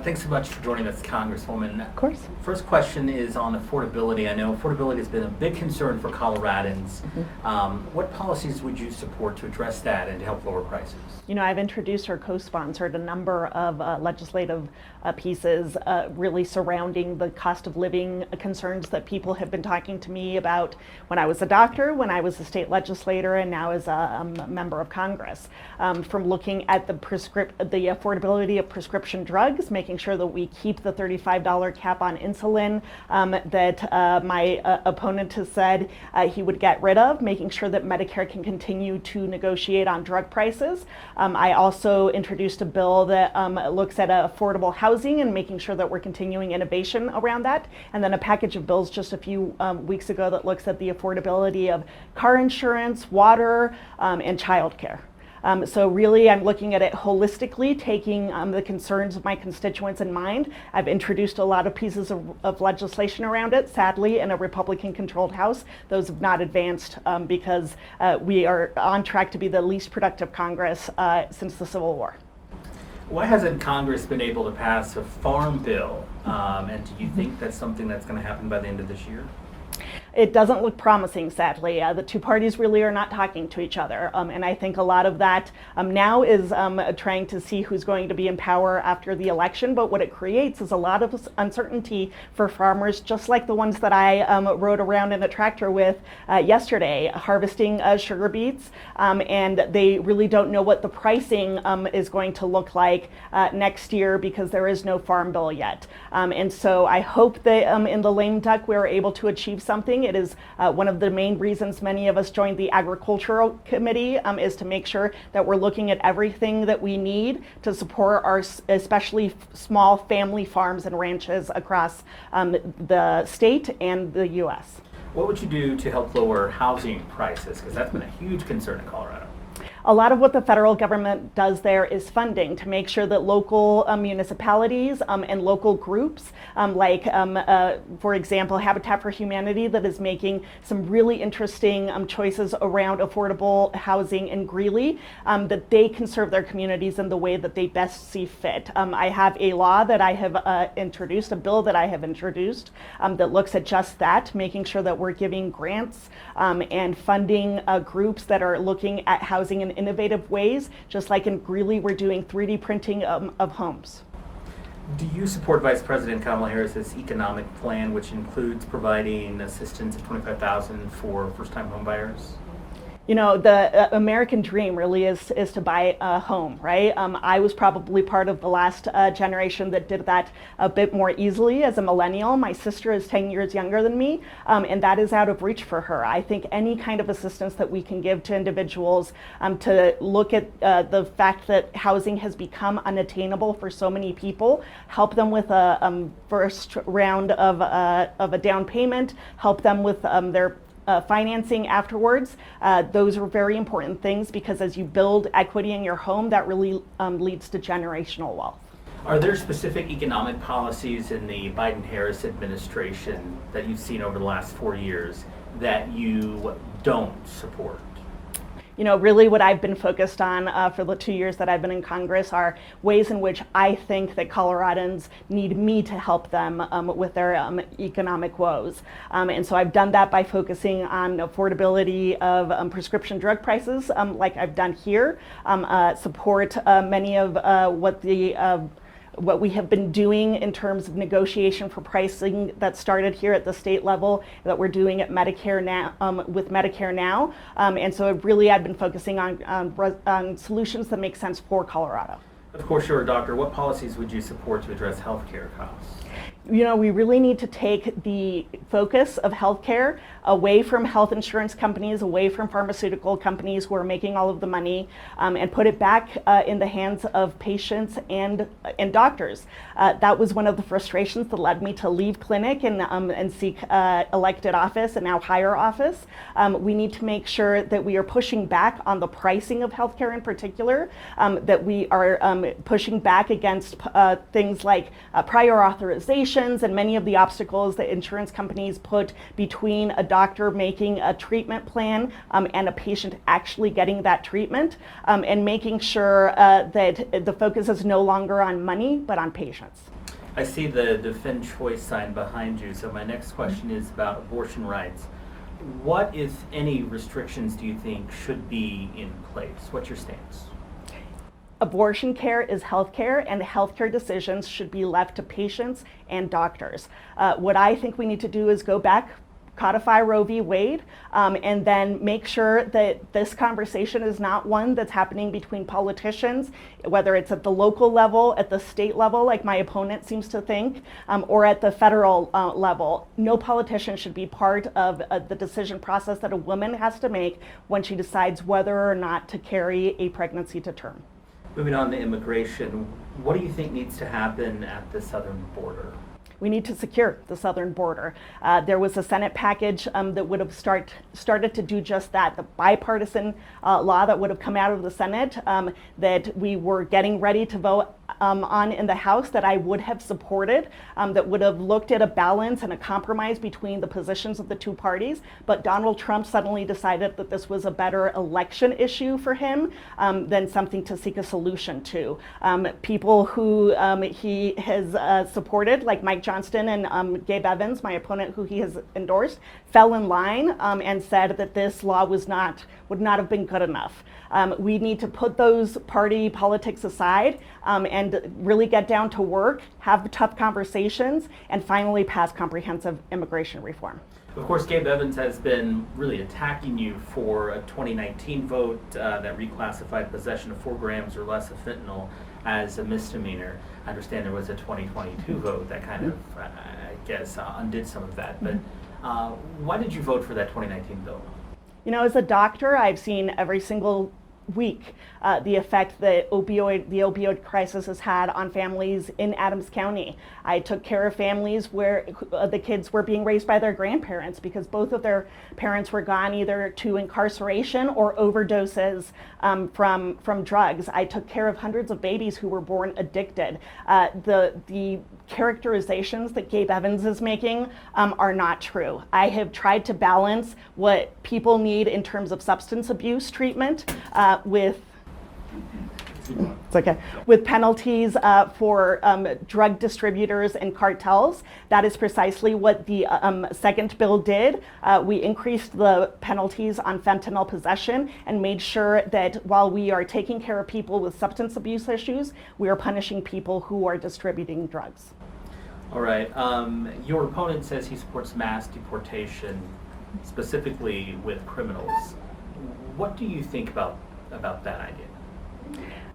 Thanks so much for joining us, Congresswoman. Of course. First question is on affordability. I know affordability has been a big concern for Coloradans. What policies would you support to address that and to help lower prices? You know, I've introduced or co-sponsored a number of legislative pieces really surrounding the cost of living concerns that people have been talking to me about when I was a doctor, when I was a state legislator, and now as a member of Congress. From looking at the affordability of prescription drugs, making sure that we keep the $35 cap on insulin that my opponent has said he would get rid of, making sure that Medicare can continue to negotiate on drug prices. I also introduced a bill that looks at affordable housing and making sure that we're continuing innovation around that. And then a package of bills just a few weeks ago that looks at the affordability of car insurance, water, and childcare. So really, I'm looking at it holistically, taking the concerns of my constituents in mind. I've introduced a lot of pieces of legislation around it. Sadly, in a Republican-controlled House, those have not advanced because we are on track to be the least productive Congress since the Civil War. Why hasn't Congress been able to pass a farm bill? And do you think that's something that's going to happen by the end of this year? It doesn't look promising, sadly. The two parties really are not talking to each other. And I think a lot of that now is trying to see who's going to be in power after the election. But what it creates is a lot of uncertainty for farmers, just like the ones that I rode around in a tractor with yesterday, harvesting sugar beets. And they really don't know what the pricing is going to look like next year because there is no farm bill yet. And so I hope that in the lame duck we're able to achieve something. It is one of the main reasons many of us joined the Agricultural Committee is to make sure that we're looking at everything that we need to support our especially small family farms and ranches across the state and the U.S. What would you do to help lower housing prices? Because that's been a huge concern in Colorado. A lot of what the federal government does there is funding to make sure that local municipalities and local groups for example, Habitat for Humanity that is making some really interesting choices around affordable housing in Greeley, that they can serve their communities in the way that they best see fit. I have a law that I have introduced, a bill that I have introduced that looks at just that, making sure that we're giving grants and funding groups that are looking at housing in innovative ways, just like in Greeley, we're doing 3D printing of homes. Do you support Vice President Kamala Harris's economic plan, which includes providing assistance of $25,000 for first-time home buyers? You know, the American dream really is to buy a home, right? I was probably part of the last generation that did that a bit more easily as a millennial. My sister is 10 years younger than me, and that is out of reach for her. I think any kind of assistance that we can give to individuals to look at the fact that housing has become unattainable for so many people, help them with a first round of a down payment, help them with their financing afterwards. Those are very important things because as you build equity in your home, that really leads to generational wealth. Are there specific economic policies in the Biden-Harris administration that you've seen over the last 4 years that you don't support? You know, really what I've been focused on for the 2 years that I've been in Congress are ways in which I think that Coloradans need me to help them with their economic woes. And so I've done that by focusing on affordability of prescription drug prices, like I've done here, support many of what we have been doing in terms of negotiation for pricing that started here at the state level, that we're doing at Medicare now, with Medicare now. And so really I've been focusing on solutions that make sense for Colorado. Of course, you're a doctor. What policies would you support to address healthcare costs? You know, we really need to take the focus of healthcare away from health insurance companies, away from pharmaceutical companies who are making all of the money, and put it back in the hands of patients and doctors. That was one of the frustrations that led me to leave clinic and seek elected office and now higher office. We need to make sure that we are pushing back on the pricing of healthcare in particular, that we are pushing back against things like prior authorization, limitations and many of the obstacles that insurance companies put between a doctor making a treatment plan and a patient actually getting that treatment, and making sure that the focus is no longer on money, but on patients. I see the Defend Choice sign behind you, so my next question is about abortion rights. What, if any, restrictions do you think should be in place? What's your stance? Abortion care is health care, and healthcare decisions should be left to patients and doctors. What I think we need to do is go back, codify Roe v. Wade, and then make sure that this conversation is not one that's happening between politicians, whether it's at the local level, at the state level, like my opponent seems to think, or at the federal level. No politician should be part of the decision process that a woman has to make when she decides whether or not to carry a pregnancy to term. Moving on to immigration, what do you think needs to happen at the southern border? We need to secure the southern border. There was a Senate package that would have started to do just that, the bipartisan law that would have come out of the Senate that we were getting ready to vote on in the House that I would have supported, that would have looked at a balance and a compromise between the positions of the two parties. But Donald Trump suddenly decided that this was a better election issue for him than something to seek a solution to. People who he has supported, like Mike Johnston and Gabe Evans, my opponent who he has endorsed, fell in line and said that this law would not have been good enough. We need to put those party politics aside and really get down to work, have tough conversations, and finally pass comprehensive immigration reform. Of course, Gabe Evans has been really attacking you for a 2019 vote that reclassified possession of 4 grams or less of fentanyl as a misdemeanor. I understand there was a 2022 vote that kind of, I guess, undid some of that. But why did you vote for that 2019 bill? You know, as a doctor, I've seen every single week the effect that the opioid crisis has had on families in Adams County. I took care of families where the kids were being raised by their grandparents because both of their parents were gone either to incarceration or overdoses from drugs. I took care of hundreds of babies who were born addicted. The characterizations that Gabe Evans is making are not true. I have tried to balance what people need in terms of substance abuse treatment with penalties for drug distributors and cartels. That is precisely what the second bill did. We increased the penalties on fentanyl possession and made sure that while we are taking care of people with substance abuse issues, we are punishing people who are distributing drugs. All right. Your opponent says he supports mass deportation, specifically with criminals. What do you think about that idea?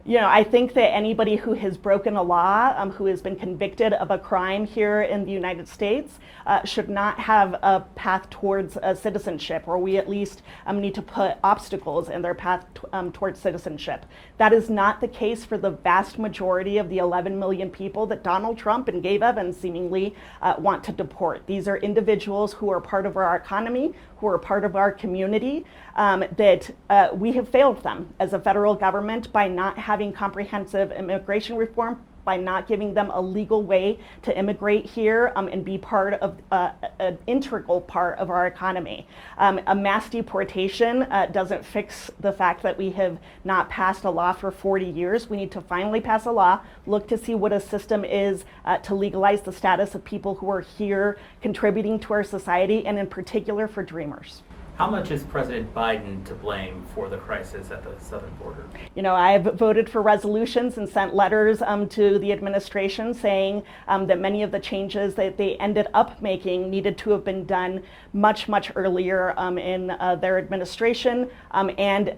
You know, I think that anybody who has broken a law, who has been convicted of a crime here in the United States, should not have a path towards citizenship, or we at least need to put obstacles in their path towards citizenship. That is not the case for the vast majority of the 11 million people that Donald Trump and Gabe Evans seemingly want to deport. These are individuals who are part of our economy, who are part of our community, that we have failed them as a federal government by not having comprehensive immigration reform, by not giving them a legal way to immigrate here and be part of an integral part of our economy. A mass deportation doesn't fix the fact that we have not passed a law for 40 years. We need to finally pass a law, look to see what a system is to legalize the status of people who are here contributing to our society, and in particular for dreamers. How much is President Biden to blame for the crisis at the southern border? You know, I've voted for resolutions and sent letters to the administration saying that many of the changes that they ended up making needed to have been done much, much earlier in their administration and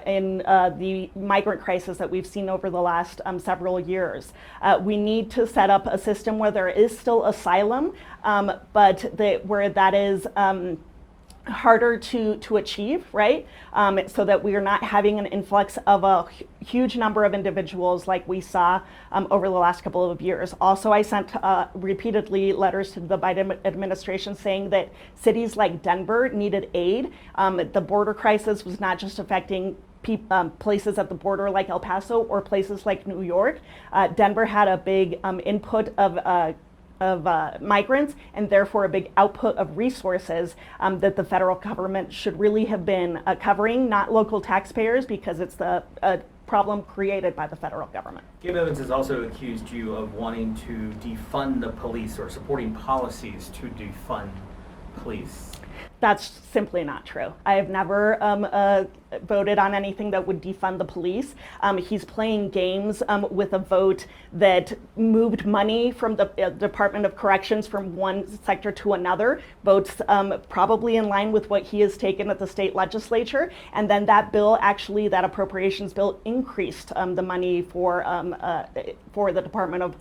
in the migrant crisis that we've seen over the last several years. We need to set up a system where there is still asylum, but where that is harder to achieve, right? So that we are not having an influx of a huge number of individuals like we saw over the last couple of years. Also, I sent repeatedly letters to the Biden administration saying that cities like Denver needed aid. The border crisis was not just affecting places at the border like El Paso or places like New York. Denver had a big input of migrants, and therefore a big output of resources that the federal government should really have been covering, not local taxpayers, because it's the problem created by the federal government. Gabe Evans has also accused you of wanting to defund the police or supporting policies to defund police. That's simply not true. I have never voted on anything that would defund the police. He's playing games with a vote that moved money from the Department of Corrections from one sector to another, votes probably in line with what he has taken at the state legislature. And then that bill, actually, that appropriations bill, increased the money for the Department of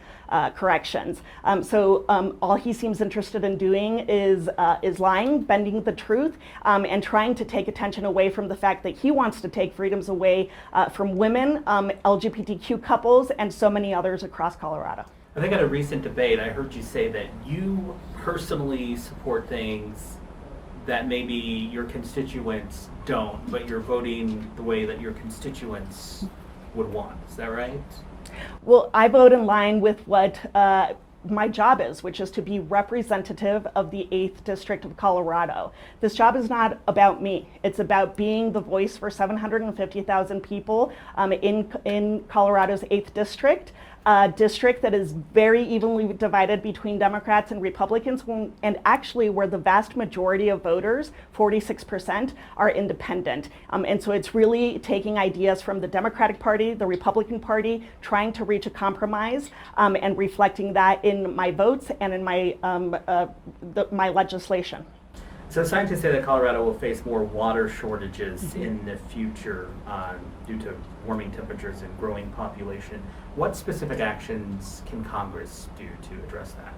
Corrections. So all he seems interested in doing is lying, bending the truth, and trying to take attention away from the fact that he wants to take freedoms away from women, LGBTQ couples, and so many others across Colorado. I think at a recent debate, I heard you say that you personally support things that maybe your constituents don't, but you're voting the way that your constituents would want. Is that right? Well, I vote in line with what my job is, which is to be representative of the 8th District of Colorado. This job is not about me. It's about being the voice for 750,000 people in Colorado's 8th District, a district that is very evenly divided between Democrats and Republicans, and actually where the vast majority of voters, 46%, are independent. And so it's really taking ideas from the Democratic Party, the Republican Party, trying to reach a compromise, and reflecting that in my votes and in my my legislation. So scientists say that Colorado will face more water shortages in the future due to warming temperatures and growing population. What specific actions can Congress do to address that?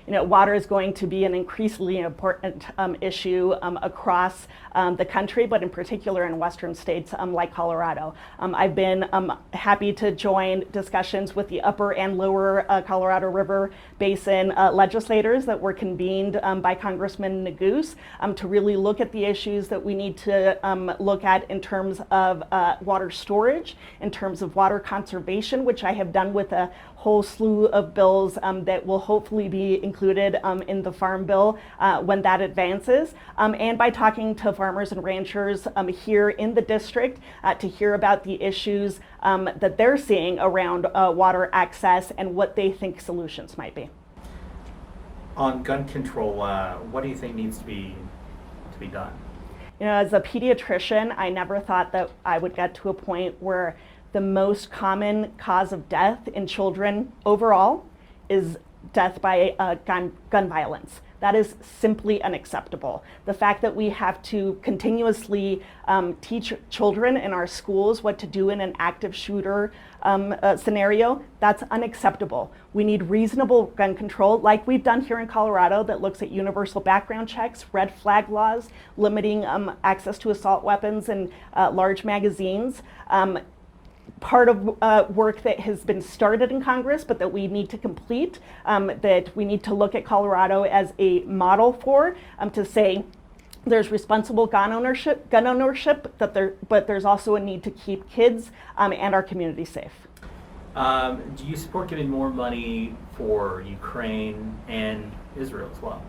You know, water is going to be an increasingly important issue across the country, but in particular in western states like Colorado. I've been happy to join discussions with the upper and lower Colorado River Basin legislators that were convened by Congressman Neguse to really look at the issues that we need to look at in terms of water storage, in terms of water conservation, which I have done with a whole slew of bills that will hopefully be included in the Farm Bill when that advances, and by talking to farmers and ranchers here in the district to hear about the issues that they're seeing around water access and what they think solutions might be. On gun control, what do you think needs to be done? You know, as a pediatrician, I never thought that I would get to a point where the most common cause of death in children overall is death by gun violence. That is simply unacceptable. The fact that we have to continuously teach children in our schools what to do in an active shooter scenario, that's unacceptable. We need reasonable gun control, like we've done here in Colorado, that looks at universal background checks, red flag laws, limiting access to assault weapons and large magazines. Part of work that has been started in Congress, but that we need to complete, that we need to look at Colorado as a model for, to say there's responsible gun ownership, but there's also a need to keep kids and our community safe. Do you support giving more money for Ukraine and Israel as well?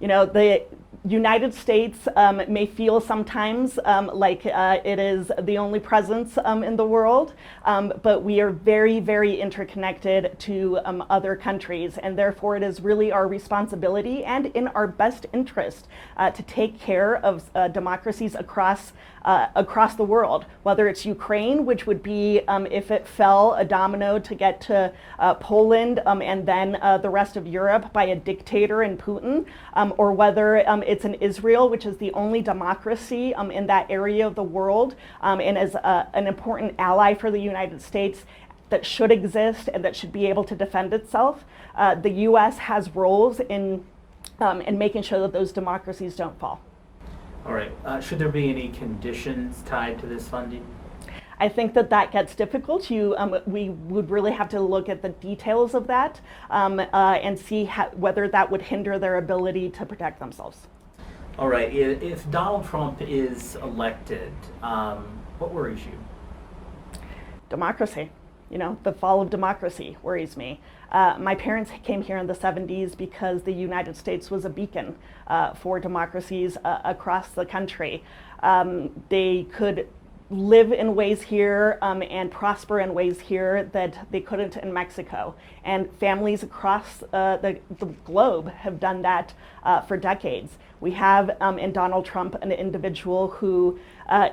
You know, the United States may feel sometimes like it is the only presence in the world, but we are very, very interconnected to other countries, and therefore it is really our responsibility and in our best interest to take care of democracies across the world, whether it's Ukraine, which would be, if it fell, a domino to get to Poland and then the rest of Europe by a dictator in Putin, or whether it's in Israel, which is the only democracy in that area of the world, and is an important ally for the United States that should exist and that should be able to defend itself. The U.S. has roles in making sure that those democracies don't fall. All right. Should there be any conditions tied to this funding? I think that gets difficult. We would really have to look at the details of that and see whether that would hinder their ability to protect themselves. All right. If Donald Trump is elected, what worries you? Democracy. the fall of democracy worries me. My parents came here in the 70s because the United States was a beacon for democracies across the country. They could live in ways here and prosper in ways here that they couldn't in Mexico. And families across the globe have done that for decades. We have in Donald Trump an individual who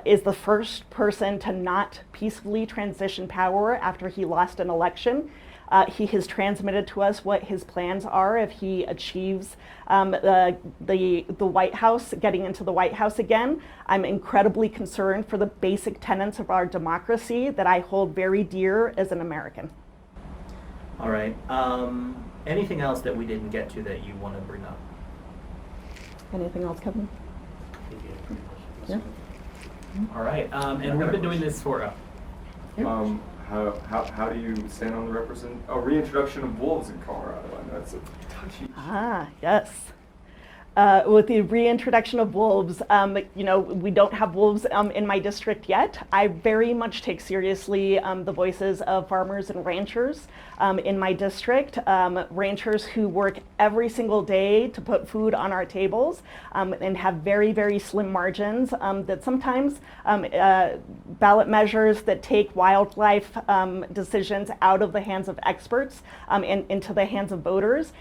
is the first person to not peacefully transition power after he lost an election. He has transmitted to us what his plans are if he achieves the White House, getting into the White House again. I'm incredibly concerned for the basic tenets of our democracy that I hold very dear as an American. All right. Anything else that we didn't get to that you want to bring up? Anything else, Kevin? Yeah. All right. And we've been doing this for How do you stand on the reintroduction of wolves in Colorado? I know that's a touchy. Yes. With the reintroduction of wolves, we don't have wolves in my district yet. I very much take seriously the voices of farmers and ranchers in my district, ranchers who work every single day to put food on our tables and have very, very slim margins that sometimes ballot measures that take wildlife decisions out of the hands of experts and into the hands of voters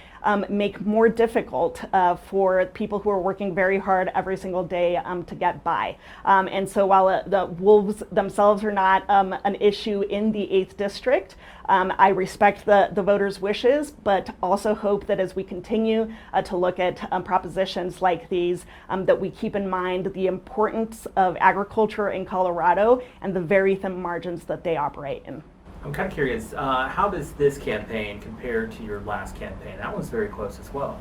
make more difficult for people who are working very hard every single day to get by. And so while the wolves themselves are not an issue in the 8th district, I respect the voters' wishes, but also hope that as we continue to look at propositions like these, that we keep in mind the importance of agriculture in Colorado and the very thin margins that they operate in. I'm kind of curious, how does this campaign compare to your last campaign? That one's very close as well.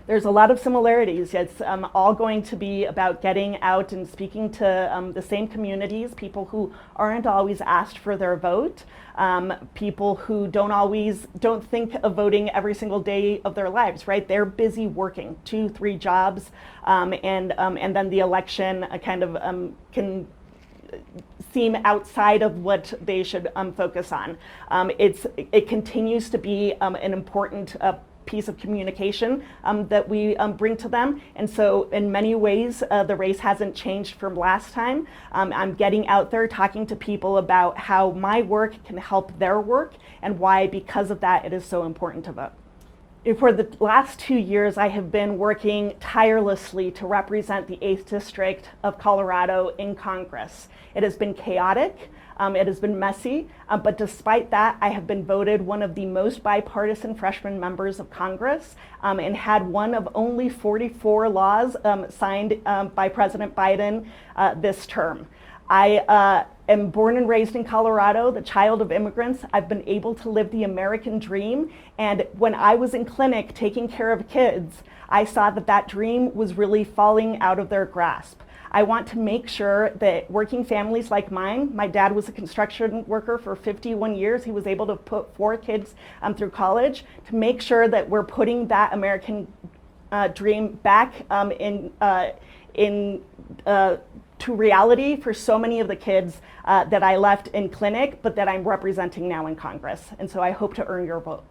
There's a lot of similarities. It's all going to be about getting out and speaking to the same communities, people who aren't always asked for their vote, people who don't think of voting every single day of their lives, right? They're busy working 2-3 jobs, and then the election can seem outside of what they should focus on. It continues to be an important piece of communication that we bring to them. And so in many ways, the race hasn't changed from last time. I'm getting out there talking to people about how my work can help their work and why, because of that, it is so important to vote. For the last 2 years, I have been working tirelessly to represent the 8th District of Colorado in Congress. It has been chaotic, it has been messy, but despite that, I have been voted one of the most bipartisan freshman members of Congress and had one of only 44 laws signed by President Biden this term. I am born and raised in Colorado, the child of immigrants. I've been able to live the American dream. And when I was in clinic taking care of kids, I saw that dream was really falling out of their grasp. I want to make sure that working families like mine, my dad was a construction worker for 51 years. He was able to put 4 kids through college, to make sure that we're putting that American dream back to reality for so many of the kids that I left in clinic, but that I'm representing now in Congress. And so I hope to earn your vote.